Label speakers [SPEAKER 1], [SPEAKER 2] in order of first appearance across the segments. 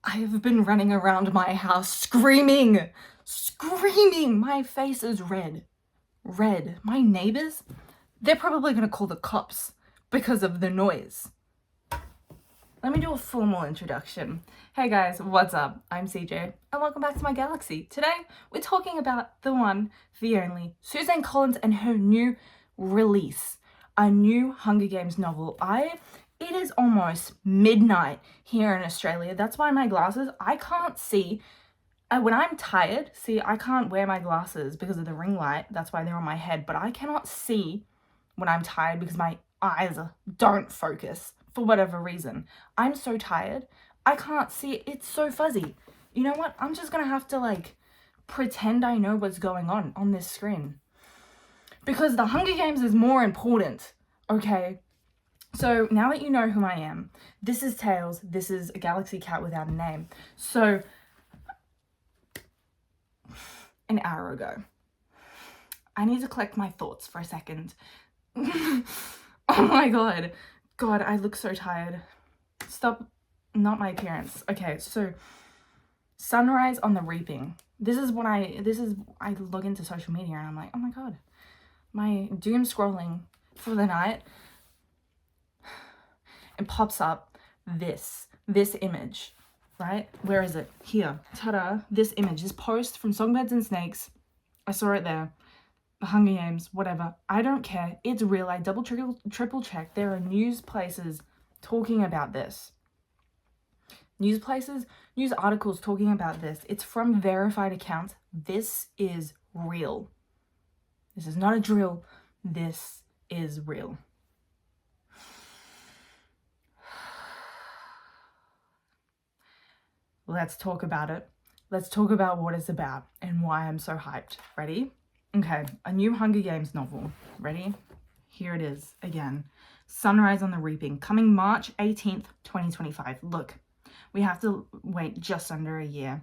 [SPEAKER 1] I have been running around my house screaming. My face is red. My neighbors, they're probably gonna call the cops because of the noise. Let me do a formal introduction. Hey guys, what's up? I'm CJ, and welcome back to my galaxy. Today, we're talking about the one, the only, Suzanne Collins and her new release, a new Hunger Games novel. It is almost midnight here in Australia. That's why my glasses, I can't see. When I'm tired, see, I can't wear my glasses because of the ring light. That's why they're on my head. But I cannot see when I'm tired because my eyes don't focus for whatever reason. I'm so tired. I can't see it. It's so fuzzy. You know what? I'm just going to have to pretend I know what's going on this screen. Because the Hunger Games is more important, okay? So now that you know who I am, this is Tails. This is a galaxy cat without a name. So an hour ago, I need to collect my thoughts for a second. Oh my god, I look so tired. Stop, not my appearance. Okay, so sunrise on the reaping. This is I log into social media and I'm like, oh my god, my doom scrolling for the night, and pops up this image, right? Where is it? Here. Ta-da. This image, this post from Songbirds and Snakes. I saw it there. The Hunger Games, whatever. I don't care. It's real. I double, triple checked. There are news places talking about this. News articles talking about this. It's from verified accounts. This is real. This is not a drill. This is real. Let's talk about it. Let's talk about what it's about and why I'm so hyped. Ready? Okay, a new Hunger Games novel. Ready? Here it is again. Sunrise on the Reaping, coming March 18th, 2025. Look, we have to wait just under a year.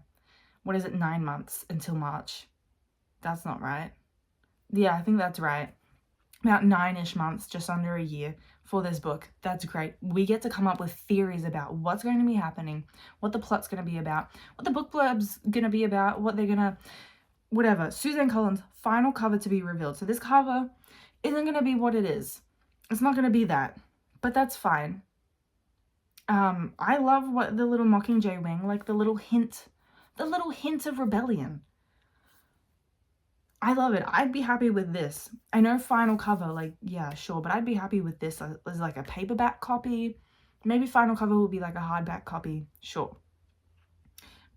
[SPEAKER 1] What is it, 9 months until March? That's not right. Yeah, I think that's right. About 9-ish months, just under a year for this book. That's great. We get to come up with theories about what's going to be happening, what the plot's going to be about, what the book blurb's going to be about, what they're going to, whatever. Suzanne Collins, final cover to be revealed. So this cover isn't going to be what it is. It's not going to be that, but that's fine. I love what the little Mockingjay wing, like the little hint of rebellion. I love it. I'd be happy with this. I know final cover, yeah, sure, but I'd be happy with this as like a paperback copy. Maybe final cover will be like a hardback copy, sure.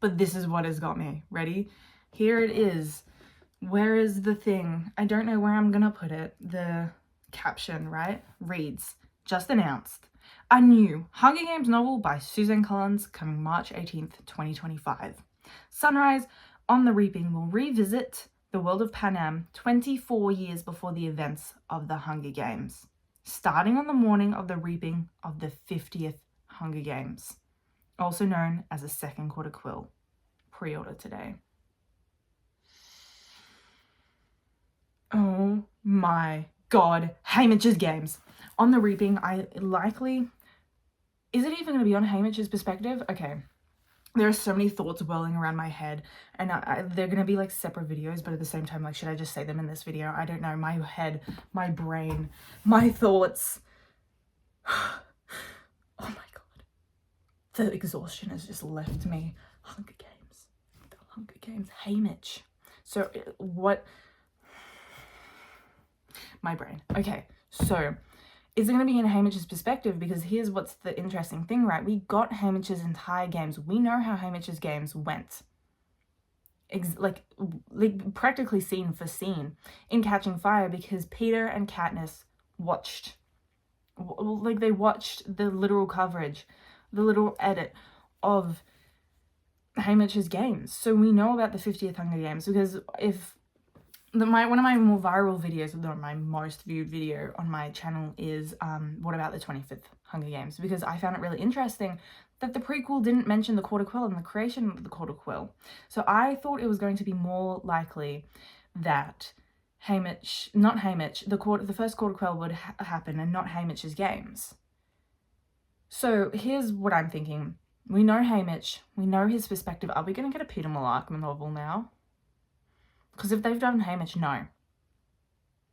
[SPEAKER 1] But this is what has got me. Ready? Here it is. Where is the thing? I don't know where I'm gonna put it. The caption, right? Reads, just announced. A new Hunger Games novel by Suzanne Collins coming March 18th, 2025. Sunrise on the Reaping will revisit the world of Panem 24 years before the events of the Hunger Games, starting on the morning of the reaping of the 50th Hunger Games, also known as a second quarter quill. Pre-order today. Oh my god, Haymitch's Games. On the Reaping, is it even going to be on Haymitch's perspective? Okay. There are so many thoughts whirling around my head, and they're going to be like separate videos, but at the same time, should I just say them in this video? I don't know. My head, my brain, my thoughts. Oh my god. The exhaustion has just left me. Hunger Games. The Hunger Games. Haymitch. So what? My brain. Okay. So is it going to be in Haymitch's perspective? Because here's what's the interesting thing, right? We got Haymitch's entire games. We know how Haymitch's games went. Like practically scene for scene in Catching Fire, because Peter and Katniss watched. They watched the literal coverage, the literal edit of Haymitch's games. So we know about the 50th Hunger Games, because if one of my more viral videos, or my most viewed video on my channel, is what about the 25th Hunger Games? Because I found it really interesting that the prequel didn't mention the quarter quill and the creation of the quarter quill. So I thought it was going to be more likely that the first quarter quill would happen and not Haymitch's games. So here's what I'm thinking. We know Haymitch. We know his perspective. Are we going to get a Peter Malarkey novel now? Because if they've done Haymitch, no.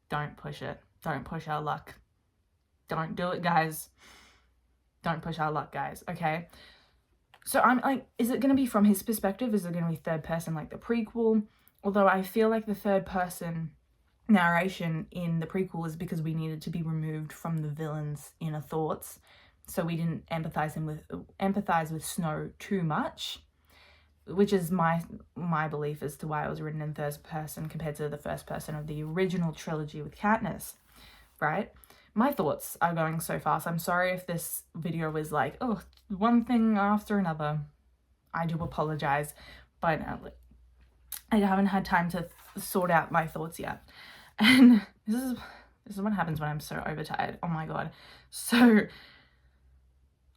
[SPEAKER 1] Don't push it. Don't push our luck. Don't do it, guys. Don't push our luck, guys, okay? So I'm like, is it going to be from his perspective? Is it going to be third person like the prequel? Although I feel like the third person narration in the prequel is because we needed to be removed from the villain's inner thoughts. So we didn't empathize with Snow too much, which is my belief as to why it was written in third person compared to the first person of the original trilogy with Katniss, right? My thoughts are going so fast. I'm sorry if this video is like, oh, one thing after another. I do apologize, but I haven't had time to sort out my thoughts yet. And this is what happens when I'm so overtired. Oh my god. So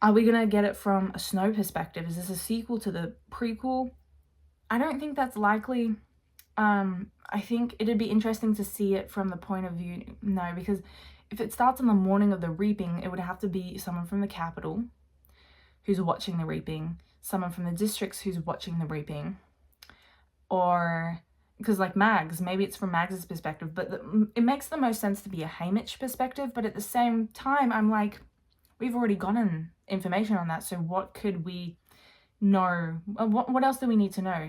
[SPEAKER 1] are we gonna get it from a Snow perspective? Is this a sequel to the prequel? I don't think that's likely. I think it'd be interesting to see it from the point of view, no, because if it starts on the morning of the reaping, it would have to be someone from the capital who's watching the reaping, someone from the districts who's watching the reaping, or because like Mags, maybe it's from Mags's perspective, but it makes the most sense to be a Haymitch perspective. But at the same time, I'm like, we've already gotten information on that, so what could we know? What else do we need to know?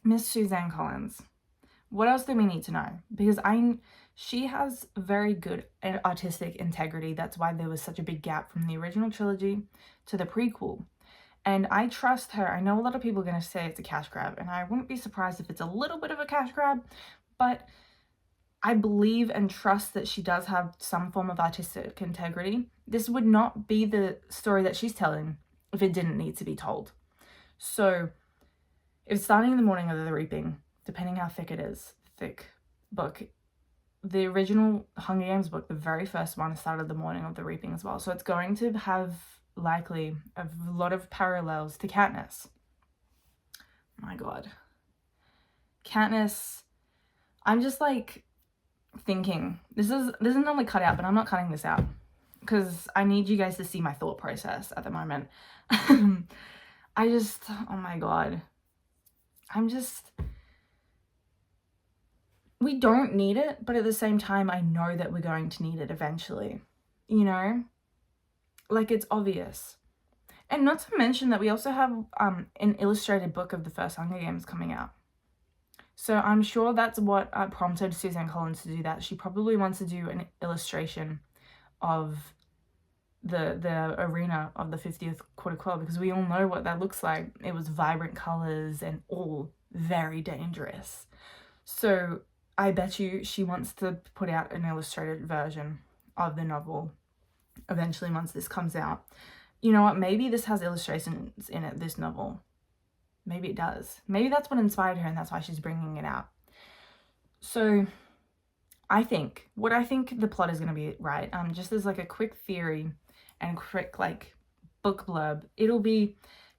[SPEAKER 1] Miss Suzanne Collins, what else do we need to know? Because she has very good artistic integrity. That's why there was such a big gap from the original trilogy to the prequel. And I trust her. I know a lot of people are going to say it's a cash grab, and I wouldn't be surprised if it's a little bit of a cash grab, but I believe and trust that she does have some form of artistic integrity. This would not be the story that she's telling if it didn't need to be told. So if it's starting in the morning of the reaping, depending how thick it is, thick book, the original Hunger Games book, the very first one, started the morning of the reaping as well. So it's going to have likely a lot of parallels to Katniss. My god. Katniss, I'm just like thinking, this isn't normally cut out, but I'm not cutting this out because I need you guys to see my thought process at the moment. Oh my god. We don't need it, but at the same time, I know that we're going to need it eventually, you know? Like, it's obvious. And not to mention that we also have an illustrated book of the first Hunger Games coming out. So I'm sure that's what prompted Suzanne Collins to do that. She probably wants to do an illustration of the arena of the 50th Quarter Quell, because we all know what that looks like. It was vibrant colors and all very dangerous. So I bet you she wants to put out an illustrated version of the novel eventually once this comes out. You know what? Maybe this has illustrations in it, this novel. Maybe it does. Maybe that's what inspired her and that's why she's bringing it out. So what I think the plot is going to be, right? Just as like a quick theory and quick like book blurb, it'll be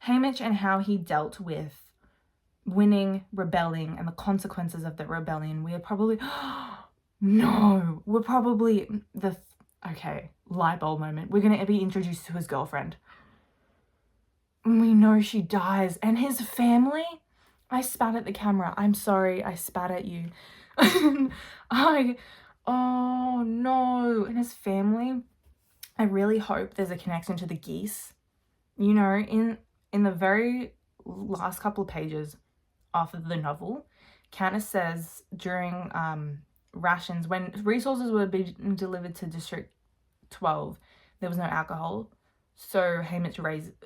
[SPEAKER 1] Haymitch and how he dealt with winning, rebelling, and the consequences of the rebellion. We are probably okay, light bulb moment. We're going to be introduced to his girlfriend. We know she dies. And his family? I spat at the camera. I'm sorry, I spat at you. Oh no. And his family, I really hope there's a connection to the geese. You know, in the very last couple of pages of the novel, Katniss says during rations, when resources were being delivered to District 12, there was no alcohol, so Haymitch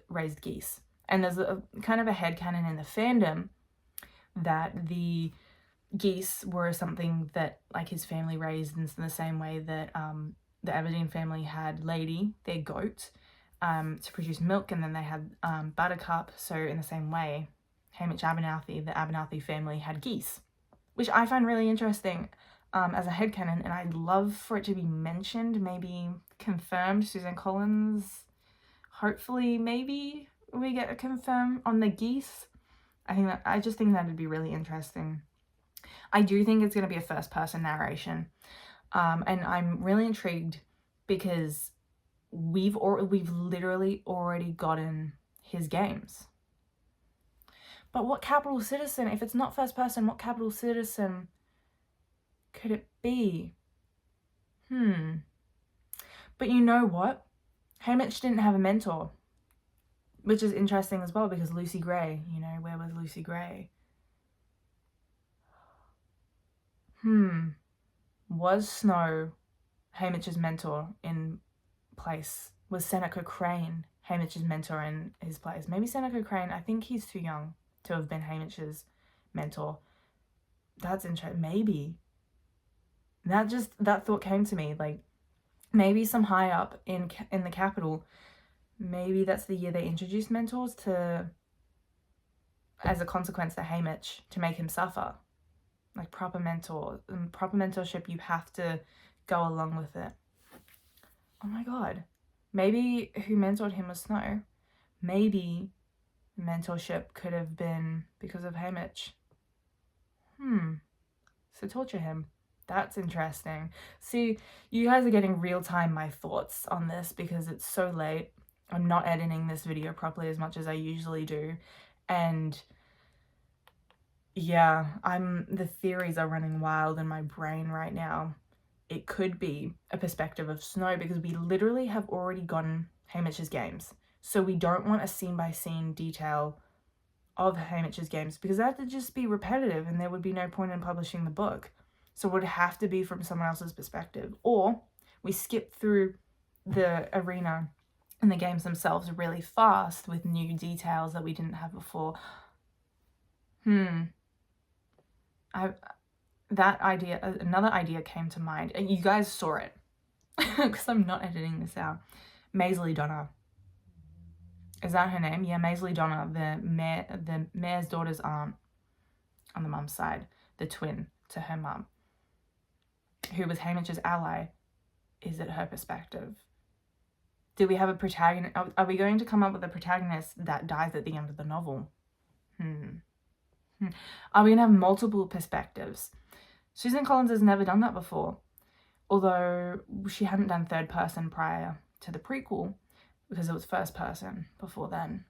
[SPEAKER 1] raised geese. And there's a kind of a headcanon in the fandom that the geese were something that like his family raised in the same way that the Everdeen family had Lady, their goat, to produce milk, and then they had Buttercup. So in the same way, Haymitch Abernathy, the Abernathy family, had geese, which I find really interesting as a headcanon, and I'd love for it to be mentioned, maybe confirmed. Suzanne Collins, hopefully maybe we get a confirm on the geese. I just think that would be really interesting. I do think it's going to be a first person narration, and I'm really intrigued because we've literally already gotten his games. But what capital citizen, if it's not first person, what capital citizen could it be? But you know what? Haymitch didn't have a mentor, which is interesting as well, because Lucy Gray, you know, where was Lucy Gray? Was Snow Haymitch's mentor in place? Was Seneca Crane Haymitch's mentor in his place? Maybe Seneca Crane, I think he's too young to have been Haymitch's mentor. That's interesting. Maybe. That thought came to me, like, maybe some high up in the capital, maybe that's the year they introduced mentors as a consequence to Haymitch, to make him suffer. Like proper mentorship, you have to go along with it. Oh my god. Maybe who mentored him was Snow. Maybe mentorship could have been because of Haymitch. So torture him. That's interesting. See, you guys are getting real time my thoughts on this because it's so late. I'm not editing this video properly as much as I usually do. And yeah, the theories are running wild in my brain right now. It could be a perspective of Snow because we literally have already gotten Haymitch's games. So we don't want a scene-by-scene detail of Haymitch's games because that would just be repetitive and there would be no point in publishing the book. So it would have to be from someone else's perspective. Or we skip through the arena and the games themselves really fast with new details that we didn't have before. Another idea came to mind, and you guys saw it because I'm not editing this out. Maisley Donna. Is that her name? Yeah, Maisley Donna, the mayor's daughter's aunt on the mum's side, the twin to her mum, who was Haymitch's ally. Is it her perspective? Do we have a protagonist? Are we going to come up with a protagonist that dies at the end of the novel? Are we going to have multiple perspectives? Susan Collins has never done that before, although she hadn't done third person prior to the prequel because it was first person before then.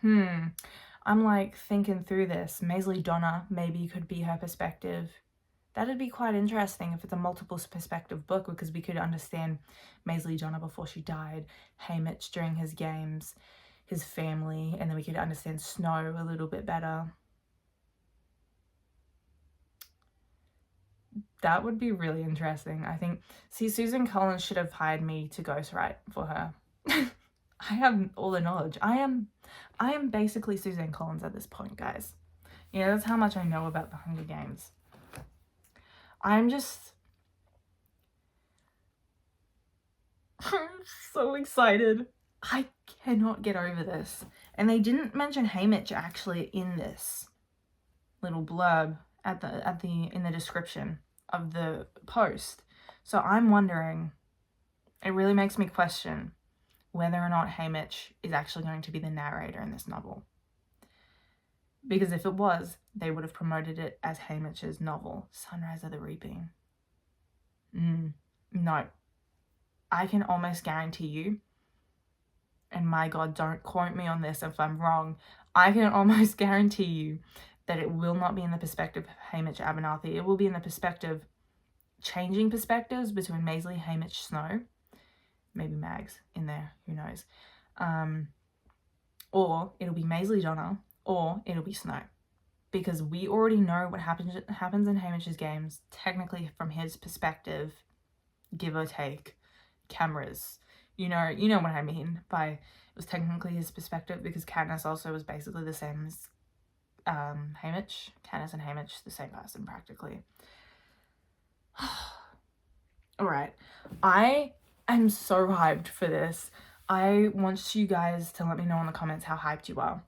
[SPEAKER 1] I'm like thinking through this. Maisley Donna maybe could be her perspective. That'd be quite interesting if it's a multiple perspective book because we could understand Maisley Donna before she died, Haymitch during his games, his family, and then we could understand Snow a little bit better. That would be really interesting, I think. See, Susan Collins should have hired me to ghostwrite for her. I have all the knowledge. I am basically Susan Collins at this point, guys. You know, that's how much I know about the Hunger Games. I'm so excited. I cannot get over this. And they didn't mention Haymitch actually in this little blurb in the description of the post. So I'm wondering, it really makes me question whether or not Haymitch is actually going to be the narrator in this novel. Because if it was, they would have promoted it as Haymitch's novel, Sunrise of the Reaping. No. I can almost guarantee you, and my God, don't quote me on this if I'm wrong, I can almost guarantee you that it will not be in the perspective of Haymitch Abernathy. It will be in the perspective, changing perspectives between Maisley, Haymitch, Snow. Maybe Mags in there, who knows. Or it'll be Maisley Donna, or it'll be Snow. Because we already know what happens in Haymitch's games, technically from his perspective, give or take, cameras. You know what I mean by it was technically his perspective, because Katniss also was basically the same as Haymitch. Katniss and Haymitch, the same person practically. Alright, I am so hyped for this. I want you guys to let me know in the comments how hyped you are.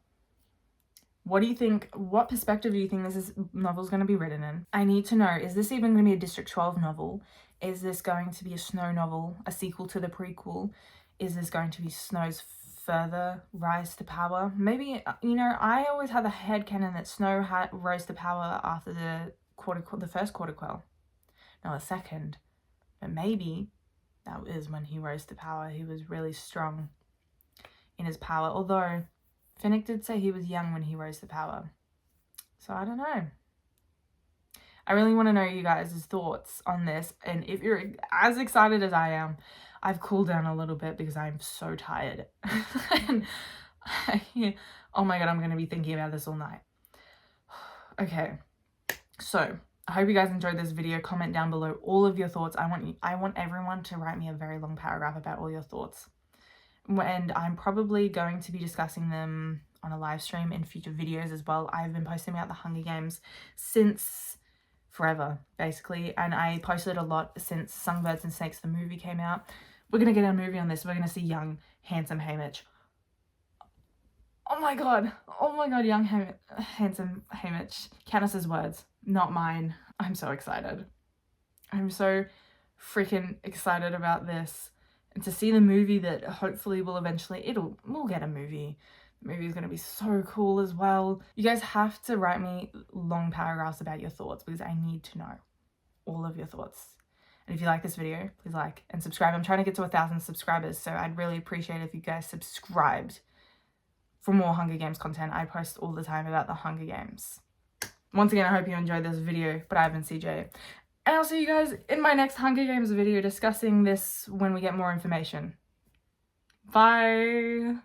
[SPEAKER 1] What do you think? What perspective do you think this novel's going to be written in? I need to know, is this even going to be a District 12 novel? Is this going to be a Snow novel, a sequel to the prequel? Is this going to be Snow's further rise to power? Maybe, you know, I always had the headcanon that Snow rose to power after the first Quarter Quell. No, the second. But maybe that is when he rose to power. He was really strong in his power, although Finnick did say he was young when he rose to power. So I don't know. I really want to know you guys' thoughts on this, and if you're as excited as I am. I've cooled down a little bit because I'm so tired. And oh my god, I'm going to be thinking about this all night. Okay, so I hope you guys enjoyed this video. Comment down below all of your thoughts. I want everyone to write me a very long paragraph about all your thoughts. And I'm probably going to be discussing them on a live stream in future videos as well. I've been posting about the Hunger Games since forever, basically, and I posted a lot since Songbirds and Snakes the movie came out. We're gonna get a movie on this. We're gonna see young, handsome Haymitch. Oh my god, young handsome Haymitch. Candace's words, not mine. I'm so excited. I'm so freaking excited about this, and to see the movie that hopefully will eventually, we'll get a movie. The movie is going to be so cool as well. You guys have to write me long paragraphs about your thoughts because I need to know all of your thoughts. And if you like this video, please like and subscribe. I'm trying to get to 1,000 subscribers, so I'd really appreciate if you guys subscribed for more Hunger Games content. I post all the time about the Hunger Games. Once again, I hope you enjoyed this video, but I've been CJ. And I'll see you guys in my next Hunger Games video discussing this when we get more information. Bye!